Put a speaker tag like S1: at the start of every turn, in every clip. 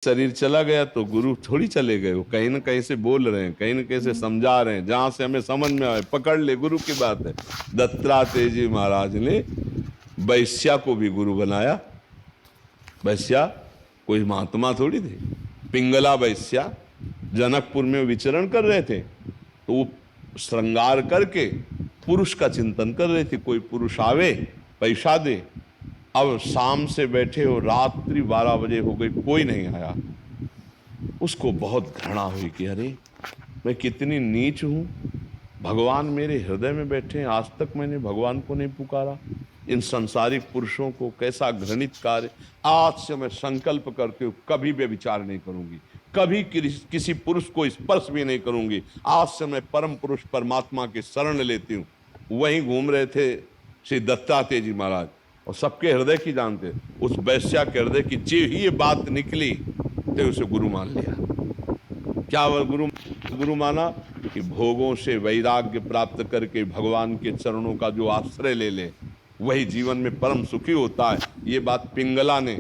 S1: शरीर चला गया तो गुरु थोड़ी चले गए, वो कहीं ना कहीं से बोल रहे हैं, कहीं ना कहीं से समझा रहे हैं, जहां से हमें समझ में आए पकड़ ले, गुरु की बात है। दत्तात्रेय जी महाराज ने वैश्या को भी गुरु बनाया। वैश्या कोई महात्मा थोड़ी थे। पिंगला वैश्या जनकपुर में विचरण कर रहे थे, तो वो श्रृंगार करके पुरुष का चिंतन कर रहे थे, कोई पुरुष आवे पैसा दे। अब शाम से बैठे हो, रात्रि 12 बजे हो गई, कोई नहीं आया। उसको बहुत घृणा हुई कि अरे मैं कितनी नीच हूं, भगवान मेरे हृदय में बैठे हैं, आज तक मैंने भगवान को नहीं पुकारा। इन संसारिक पुरुषों को कैसा घृणित कार्य। आज से मैं संकल्प करती हूँ कभी व्यभिचार नहीं करूंगी, कभी किसी पुरुष को स्पर्श भी नहीं करूंगी। आज से मैं परम पुरुष परमात्मा की शरण लेती हूँ। वहीं घूम रहे थे श्री दत्तात्रेय जी महाराज, और सबके हृदय की जानते, उस वैश्या के हृदय की जो ही ये बात निकली तो उसे गुरु मान लिया। क्या वह गुरु माना कि भोगों से वैराग्य प्राप्त करके भगवान के चरणों का जो आश्रय ले ले वही जीवन में परम सुखी होता है। ये बात पिंगला ने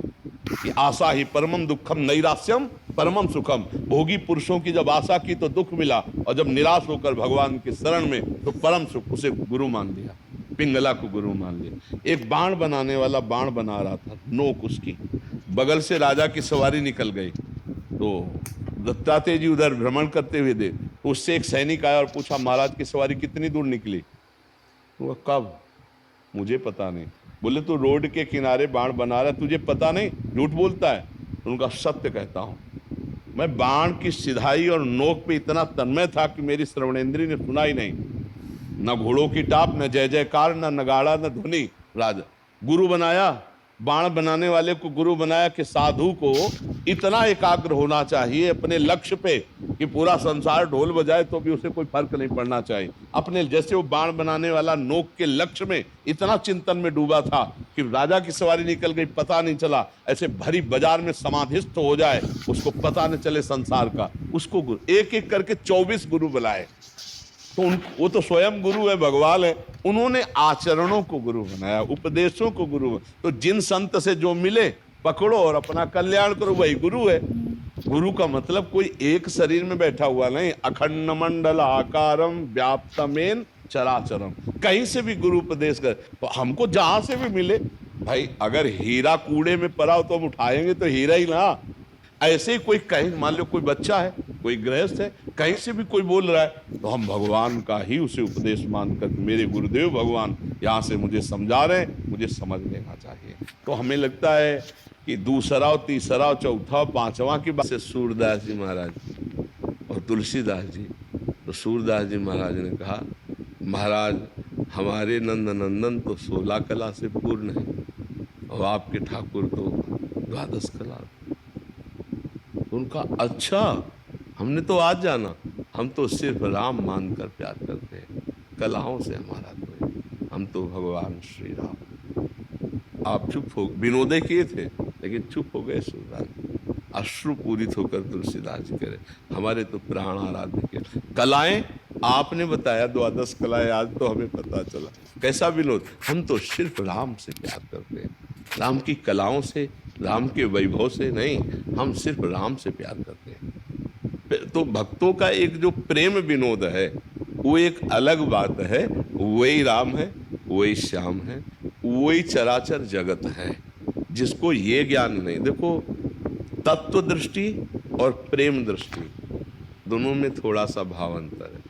S1: कि आशा ही परमम दुखम नैराश्यम परमम सुखम। भोगी पुरुषों की जब आशा की तो दुख मिला, और जब निराश होकर भगवान के शरण में तो परम सुख। उसे गुरु मान लिया, पिंगला को गुरु मान लिया। एक बाण बनाने वाला बाण बना रहा था, नोक उसकी, बगल से राजा की सवारी निकल गई, तो दत्तात्रेय जी उधर भ्रमण करते हुए देख, तो उससे एक सैनिक आया और पूछा महाराज की सवारी कितनी दूर निकली? तो कब? मुझे पता नहीं। बोले तो रोड के किनारे बाण बना रहा, तुझे पता नहीं? झूठ बोलता है। उनका सत्य कहता हूं, मैं बाण की सिधाई और नोक पे इतना तन्मय था कि मेरी श्रवणेंद्री ने सुना ही नहीं। न घोड़ों की टाप, न जय जयकार, न नगाड़ा, न ध्वनि। राजा गुरु बनाया, बाण बनाने वाले को गुरु बनाया कि साधु को इतना एकाग्र होना चाहिए अपने लक्ष्य पे कि पूरा संसार ढोल बजाए तो भी उसे कोई फर्क नहीं पड़ना चाहिए। अपने जैसे वो बाण बनाने वाला नोक के लक्ष्य में इतना चिंतन में डूबा था कि राजा की सवारी निकल गई, पता नहीं चला। ऐसे भरी बाजार में समाधिस्थ हो जाए, उसको पता नहीं चले संसार का। उसको एक एक करके 24 गुरु बुलाए। तो वो तो स्वयं गुरु है, भगवान है। उन्होंने आचरणों को गुरु बनाया, उपदेशों को गुरु। तो जिन संत से जो मिले पकड़ो और अपना कल्याण करो, वही गुरु है। गुरु का मतलब कोई एक शरीर में बैठा हुआ नहीं, अखंड मंडल आकारम व्याप्तमेन चराचरम। कहीं से भी गुरु उपदेश कर, तो हमको जहां से भी मिले। भाई अगर हीरा कूड़े में पड़ा हो तो हम उठाएंगे तो हीरा ही ना। ऐसे ही कोई कहीं, मान लो कोई बच्चा है, कोई गृहस्थ है, कहीं से भी कोई बोल रहा है तो हम भगवान का ही उसे उपदेश मानकर, मेरे गुरुदेव भगवान यहाँ से मुझे समझा रहे हैं, मुझे समझ लेना चाहिए। तो हमें लगता है कि दूसरा, तीसरा, चौथा, पांचवा की बात से सूरदास जी महाराज और तुलसीदास जी। तो सूरदास जी महाराज ने कहा महाराज हमारे नंद नंदन तो 16 कला से पूर्ण है, और आपके ठाकुर तो 12 कला। उनका अच्छा, हमने तो आज जाना, हम तो सिर्फ राम मानकर प्यार करते हैं, कलाओं से हमारा कोई, हम तो भगवान श्री राम। आप चुप हो, विनोदे किए थे लेकिन चुप हो गए सूरदास। अश्रु पूरित होकर तुलसीदास जी करे हमारे तो प्राण आराध्य के। कलाएं आपने बताया 12 कलाएं, आज तो हमें पता चला। कैसा विनोद? हम तो सिर्फ राम से प्यार करते हैं, राम की कलाओं से, राम के वैभव से नहीं, हम सिर्फ राम से प्यार करते हैं। तो भक्तों का एक जो प्रेम विनोद है वो एक अलग बात है। वही राम है, वही श्याम है, वही चराचर जगत है। जिसको ये ज्ञान नहीं, देखो तत्व दृष्टि और प्रेम दृष्टि दोनों में थोड़ा सा भावांतर है।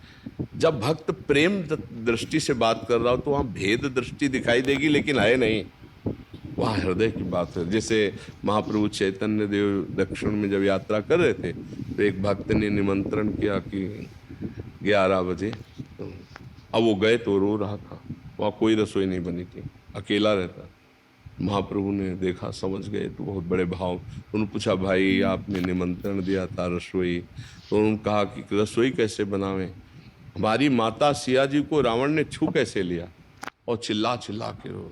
S1: जब भक्त प्रेम दृष्टि से बात कर रहा हो तो वहां भेद दृष्टि दिखाई देगी, लेकिन है नहीं, वहाँ हृदय की बात है। जैसे महाप्रभु चैतन्य देव दक्षिण में जब यात्रा कर रहे थे तो एक भक्त ने निमंत्रण किया कि 11 बजे, अब वो गए तो रो रहा था, वहाँ कोई रसोई नहीं बनी थी, अकेला रहता। महाप्रभु ने देखा, समझ गए, तो बहुत बड़े भाव। उन्होंने पूछा भाई आपने निमंत्रण दिया था रसोई, तो उन्होंने कहा कि रसोई कैसे बनावें, हमारी माता सिया जी को रावण ने छू कैसे लिया, और चिल्ला चिल्ला के रो।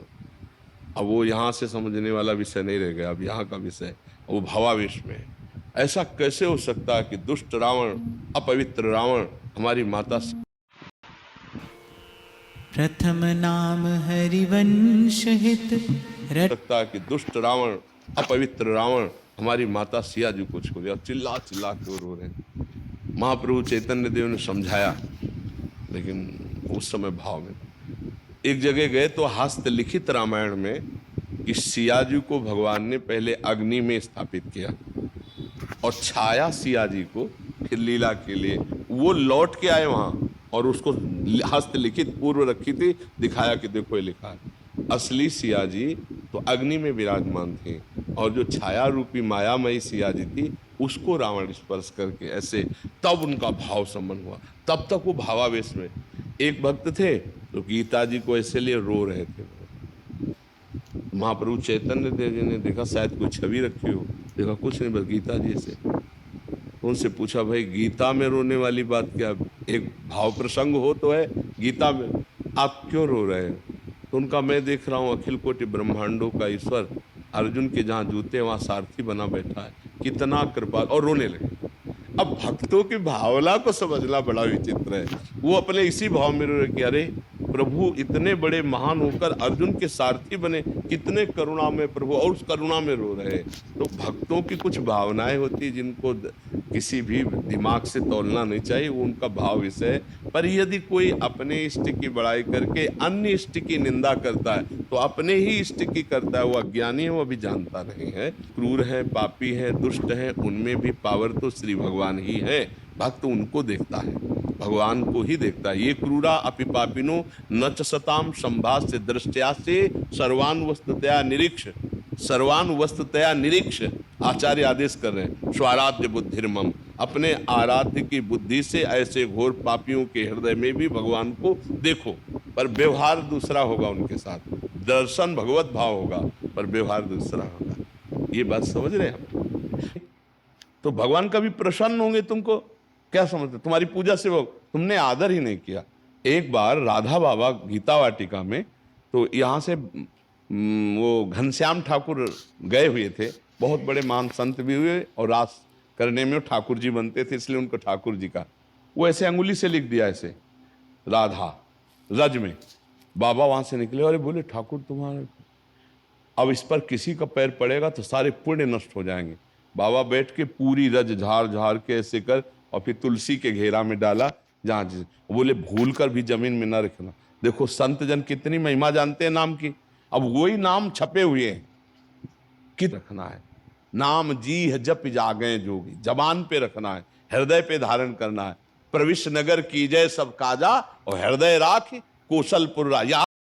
S1: अब वो यहाँ से समझने वाला विषय नहीं रह गया, अब यहाँ का विषय वो भावावेश में है। ऐसा कैसे हो सकता है कि दुष्ट रावण, अपवित्र रावण हमारी माता
S2: प्रथम नाम हरिवंश हित
S1: सकता है कि दुष्ट रावण, अपवित्र रावण हमारी माता सिया जी को छोड़ दिया। चिल्ला चिल्ला के रो रहे हैं। महाप्रभु चैतन्य देव ने समझाया, लेकिन उस समय भाव में एक जगह गए तो हस्तलिखित रामायण में कि सिया जी को भगवान ने पहले अग्नि में स्थापित किया और छाया सिया जी को फिर लीला के लिए। वो लौट के आए वहां और उसको हस्तलिखित पूर्व रखी थी, दिखाया कि देखो ये लिखा है। असली सिया जी तो अग्नि में विराजमान थे और जो छाया रूपी मायामयी सिया जी थी उसको रावण स्पर्श करके ऐसे, तब उनका भाव संबंध हुआ। तब तक वो भावावेश में। एक भक्त थे तो गीता जी को ऐसे लिए रो रहे थे। महाप्रभु चैतन्य देव जी ने देखा शायद कोई छवि रखी हो, देखा कुछ नहीं, बस गीता जी से। उनसे पूछा, भाई गीता में रोने वाली बात क्या? एक भाव प्रसंग हो तो है गीता में, आप क्यों रो रहे हैं? तो उनका, मैं देख रहा हूँ अखिल कोटि ब्रह्मांडों का ईश्वर अर्जुन के जहाँ जूते वहाँ सारथी बना बैठा है, कितना कृपा, और रोने लगे। अब भक्तों की भावना को समझना बड़ा विचित्र है। वो अपने इसी भाव में रो रहे कि अरे प्रभु इतने बड़े महान होकर अर्जुन के सारथी बने, कितने करुणा में प्रभु, और उस करुणा में रो रहे। तो भक्तों की कुछ भावनाएं होती जिनको किसी भी दिमाग से तौलना नहीं चाहिए, वो उनका भाव विषय है। पर यदि कोई अपने इष्ट की बड़ाई करके अन्य इष्ट की निंदा करता है तो अपने ही इष्ट की करता है, वो अज्ञानी है, वो अभी जानता नहीं है। क्रूर है, पापी है, दुष्ट है, उनमें भी पावर तो श्री भगवान ही है। भक्त उनको देखता है, भगवान को ही देखता है। ये क्रूरा अपि पापिनो न च सताम संभाष्य दृष्टया से सर्वान वस्तुतया निरीक्ष, सर्वान वस्तुतया निरीक्ष। आचार्य आदेश कर रहे हैं, स्वाराध्य बुद्धिर्मम, अपने आराध्य की बुद्धि से ऐसे घोर पापियों के हृदय में भी भगवान को देखो, पर व्यवहार दूसरा होगा उनके साथ। दर्शन भगवत भाव होगा पर व्यवहार दूसरा होगा। ये बात समझ रहे हैं आप? तो भगवान कभी प्रसन्न होंगे तुमको? क्या समझते? तुम्हारी पूजा से वो तुमने आदर ही नहीं किया। एक बार राधा बाबा गीता वाटिका में, तो यहाँ से वो घनश्याम ठाकुर गए हुए थे, बहुत बड़े महान संत भी हुए और रास करने में वो ठाकुर जी बनते थे, इसलिए उनको ठाकुर जी का, वो ऐसे अंगुली से लिख दिया ऐसे राधा रज में। बाबा वहां से निकले और बोले, ठाकुर तुम्हारे, अब इस पर किसी का पैर पड़ेगा तो सारे पुण्य नष्ट हो जाएंगे। बाबा बैठ के पूरी रज झाड़ झाड़ के ऐसे कर और फिर तुलसी के घेरा में डाला जहाँ बोले भूल कर भी जमीन में न रखना। देखो संत जन कितनी महिमा जानते हैं नाम की। अब वही नाम छपे हुए हैं कि रखना है, नाम जी है जप जागे जोगी, जबान पे रखना है, हृदय पे धारण करना है। प्रविश नगर की जय सब काजा और हृदय राख कौशलपुर।